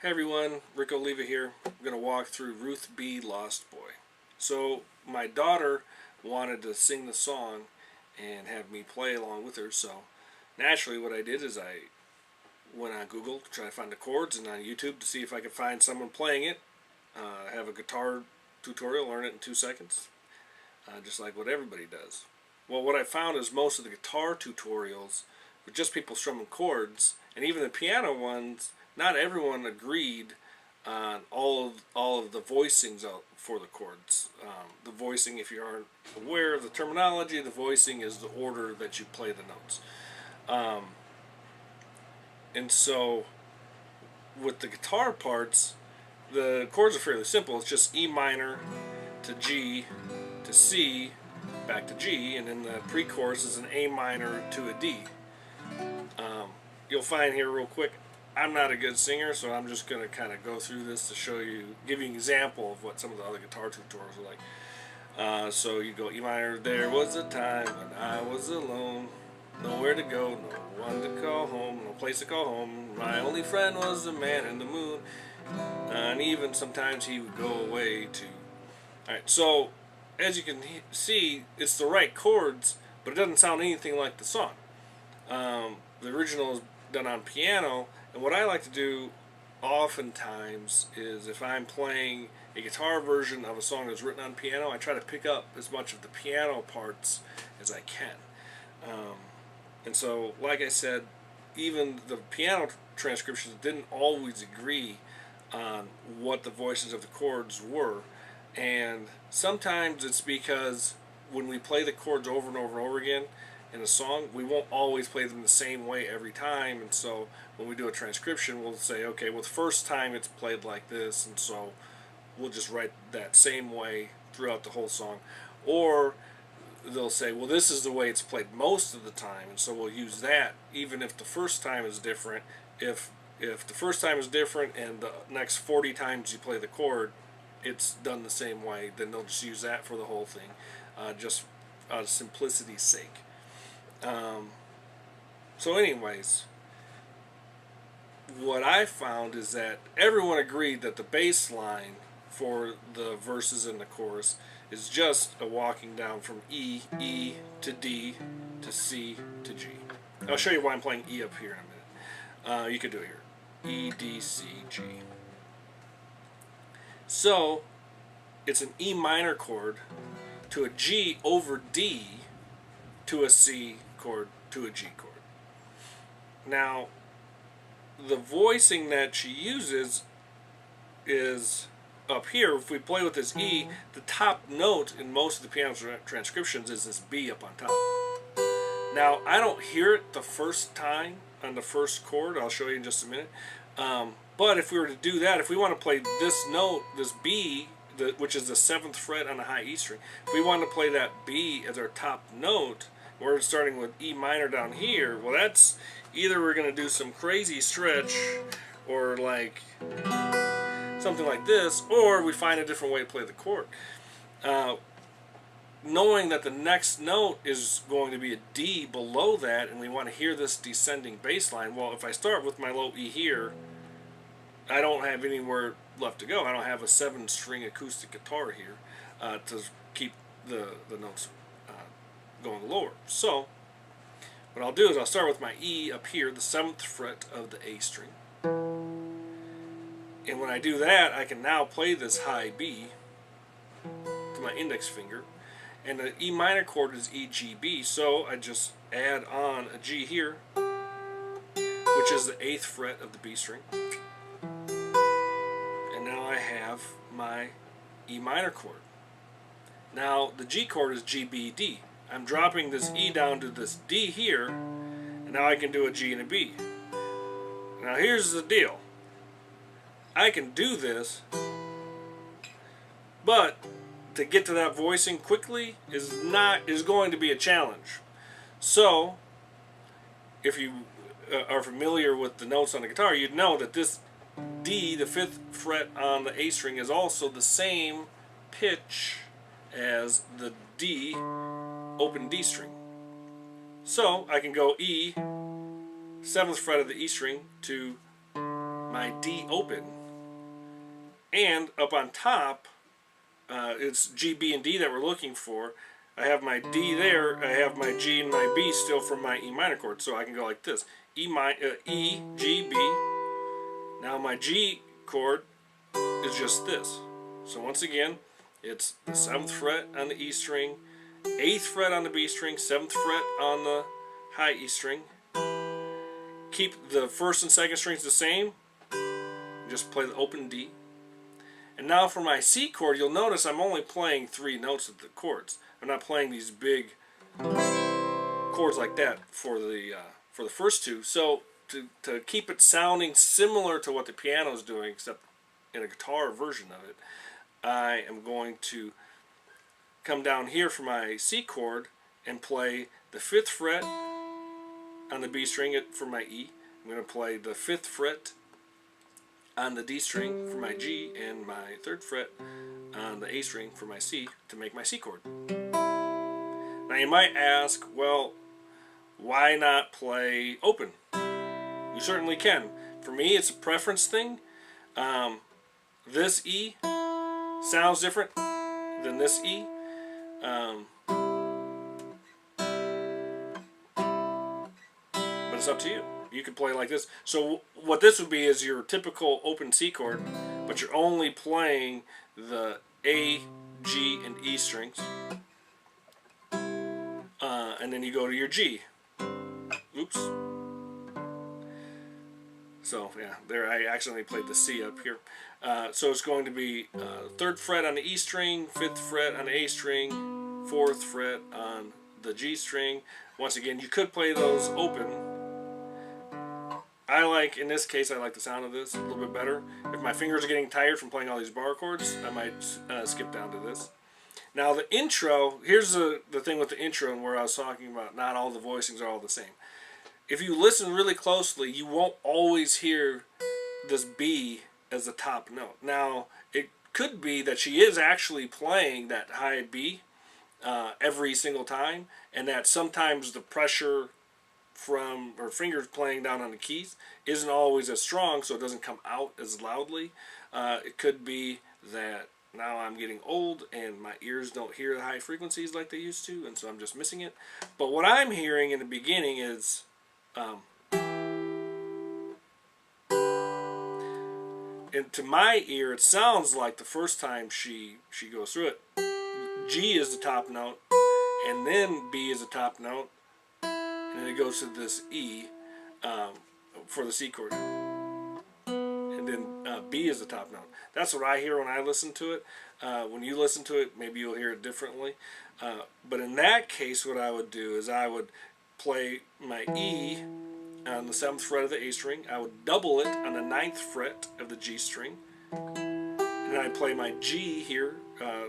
Hey everyone, Rick Oliva here. I'm going to walk through Ruth B. Lost Boy. So my daughter wanted to sing the song and have me play along with her, so naturally what I did is I went on Google to try to find the chords and on YouTube to see if I could find someone playing it. Have a guitar tutorial, learn it in 2 seconds, just like what everybody does. Well, what I found is most of the guitar tutorials were just people strumming chords, and even the piano ones, not everyone agreed on all of the voicings for the chords. The voicing, if you aren't aware of the terminology, the voicing is the order that you play the notes. And so with the guitar parts, the chords are fairly simple. It's just E minor to G to C back to G, and then the pre-chorus is an A minor to a D. You'll find here real quick, I'm not a good singer, so I'm just going to kind of go through this to show you, give you an example of what some of the other guitar tutorials are like. So you go E minor, there was a time when I was alone, nowhere to go, no one to call home, no place to call home, my only friend was the man in the moon, and even sometimes he would go away too. Alright, so as you can see, it's the right chords, but it doesn't sound anything like the song. The original is done on piano, and what I like to do oftentimes is if I'm playing a guitar version of a song that's written on piano, I try to pick up as much of the piano parts as I can. And so, like I said, even the piano transcriptions didn't always agree on what the voices of the chords were, and sometimes it's because when we play the chords over and over and over again in a song, we won't always play them the same way every time, and so when we do a transcription, we'll say, okay, well, the first time it's played like this, and so we'll just write that same way throughout the whole song. Or they'll say, well, this is the way it's played most of the time, and so we'll use that even if the first time is different. If the first time is different and the next 40 times you play the chord, it's done the same way, then they'll just use that for the whole thing, just out of simplicity's sake. So anyways, what I found is that everyone agreed that the bass line for the verses in the chorus is just a walking down from E to D to C to G. I'll show you why I'm playing E up here in a minute. You could do it here. E, D, C, G. So it's an E minor chord to a G over D to a C chord to a G chord. Now, the voicing that she uses is up here. If we play with this E, the top note in most of the piano transcriptions is this B up on top. Now, I don't hear it the first time on the first chord. I'll show you in just a minute. But if we were to do that, if we want to play this note, this B, which is the 7th fret on the high E string, if we want to play that B as our top note, we're starting with E minor down here, well, that's either we're going to do some crazy stretch or like something like this, or we find a different way to play the chord. Knowing that the next note is going to be a D below that, and we want to hear this descending bass line, well, if I start with my low E here, I don't have anywhere left to go. I don't have a 7-string acoustic guitar here to keep the notes going lower. So what I'll do is I'll start with my E up here, the 7th fret of the A string. And when I do that, I can now play this high B to my index finger. And the E minor chord is E, G, B, so I just add on a G here, which is the 8th fret of the B string. And now I have my E minor chord. Now the G chord is G, B, D. I'm dropping this E down to this D here, and now I can do a G and a B. Now here's the deal. I can do this, but to get to that voicing quickly is going to be a challenge. So if you are familiar with the notes on the guitar, you'd know that this D, the 5th fret on the A string, is also the same pitch as the D open D string. So I can go E, 7th fret of the E string, to my D open, and up on top, it's G, B, and D that we're looking for. I have my D there, I have my G and my B still from my E minor chord, so I can go like this. E, G, B. Now my G chord is just this. So once again, it's the 7th fret on the E string, 8th fret on the B string, 7th fret on the high E string. Keep the 1st and 2nd strings the same. Just play the open D. And now for my C chord, you'll notice I'm only playing 3 notes of the chords. I'm not playing these big chords like that for the first two. So to keep it sounding similar to what the piano is doing, except in a guitar version of it, I am going to come down here for my C chord and play the 5th fret on the B string for my E. I'm going to play the 5th fret on the D string for my G and my 3rd fret on the A string for my C to make my C chord. Now you might ask, well, why not play open? You certainly can. For me, it's a preference thing. This E sounds different than this E. But it's up to you. You can play like this. So what this would be is your typical open C chord, but you're only playing the A, G, and E strings. And then you go to your G. Oops. So yeah, there I accidentally played the C up here. So it's going to be 3rd fret on the E string, 5th fret on the A string, 4th fret on the G string. Once again, you could play those open. In this case, I like the sound of this a little bit better. If my fingers are getting tired from playing all these bar chords, I might skip down to this. Now the intro, here's the thing with the intro and where I was talking about not all the voicings are all the same. If you listen really closely, you won't always hear this B as the top note. Now, it could be that she is actually playing that high B every single time, and that sometimes the pressure from her fingers playing down on the keys isn't always as strong, so it doesn't come out as loudly. It could be that now I'm getting old and my ears don't hear the high frequencies like they used to, and so I'm just missing it. But what I'm hearing in the beginning is and to my ear, it sounds like the first time she goes through it, G is the top note, and then B is the top note, and then it goes to this E for the C chord, and then B is the top note. That's what I hear when I listen to it. When you listen to it, maybe you'll hear it differently. But in that case, what I would do is I would play my E on the 7th fret of the A string. I would double it on the 9th fret of the G string. And I'd play my G here,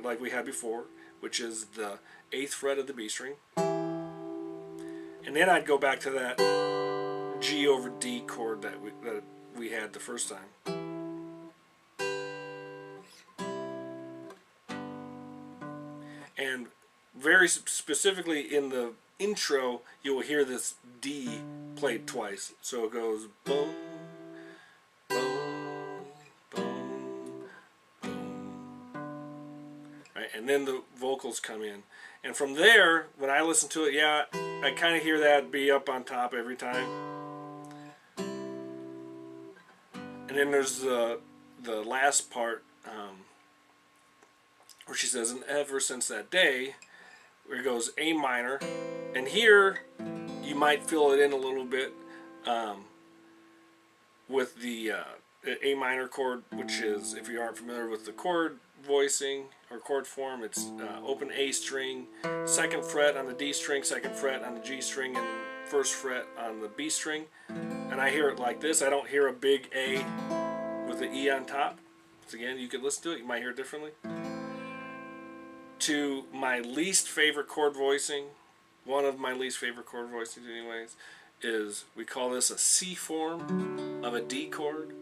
like we had before, which is the 8th fret of the B string. And then I'd go back to that G over D chord that we had the first time. And very specifically in the intro, you will hear this D played twice. So it goes boom, boom, boom, boom. Right? And then the vocals come in. And from there, when I listen to it, yeah, I kind of hear that B up on top every time. And then there's the last part where she says, and ever since that day, where it goes A minor, and here you might fill it in a little bit with the A minor chord, which is, if you aren't familiar with the chord voicing or chord form, it's open A string, 2nd fret on the D string, 2nd fret on the G string, and 1st fret on the B string. And I hear it like this. I don't hear a big A with the E on top. So again, you could listen to it, you might hear it differently. To my least favorite chord voicing, one of my least favorite chord voicings anyways, is we call this a C form of a D chord.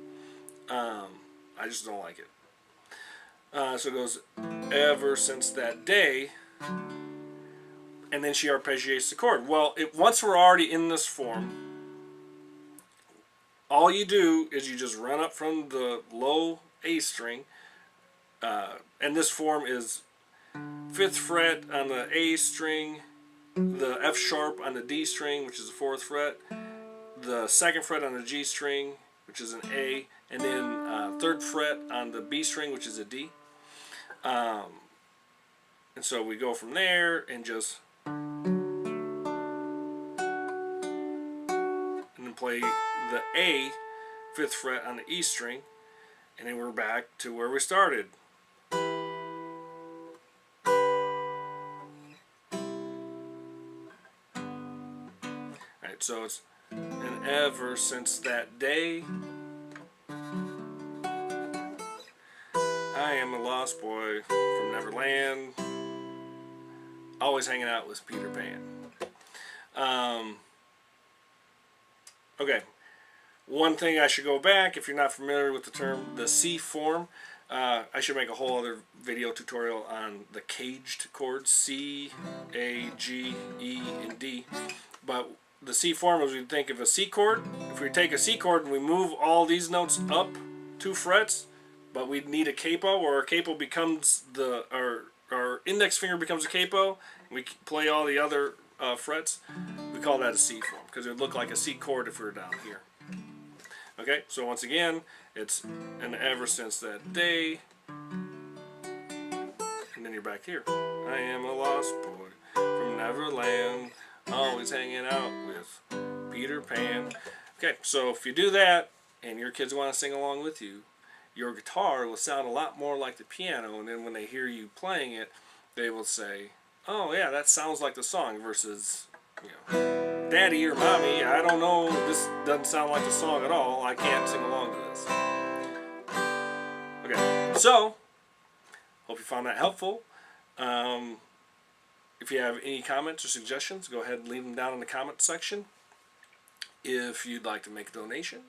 I just don't like it. So it goes, ever since that day, and then she arpeggiates the chord. Well, once we're already in this form, all you do is you just run up from the low A string, and this form is 5th fret on the A string, the F sharp on the D string, which is the 4th fret, the 2nd fret on the G string, which is an A, and then 3rd fret on the B string, which is a D. And so we go from there and just play the A 5th fret on the E string, and then we're back to where we started. Alright, so it's and ever since that day I am a lost boy from Neverland, always hanging out with Peter Pan. Okay, one thing I should go back, if you're not familiar with the term, the C form, I should make a whole other video tutorial on the caged chords, C, A, G, E, and D. But the C form is, we think of a C chord. If we take a C chord and we move all these notes up 2 frets, but we need a capo, or our capo becomes our index finger becomes a capo, and we play all the other frets, we call that a C form, because it would look like a C chord if we were down here. Okay, so once again, it's and ever since that day, and then you're back here. I am a lost boy from Neverland, always hanging out with Peter Pan. Okay, so if you do that, and your kids want to sing along with you, your guitar will sound a lot more like the piano, and then when they hear you playing it, they will say, oh yeah, that sounds like the song, versus, you know, Daddy or Mommy, I don't know, this doesn't sound like the song at all, I can't sing along to this. Okay, so, hope you found that helpful. If you have any comments or suggestions, go ahead and leave them down in the comments section. If you'd like to make a donation,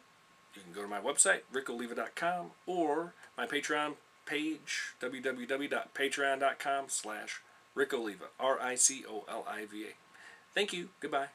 you can go to my website, rickoliva.com, or my Patreon page, www.patreon.com/rickoliva, RICOLIVA. Thank you. Goodbye.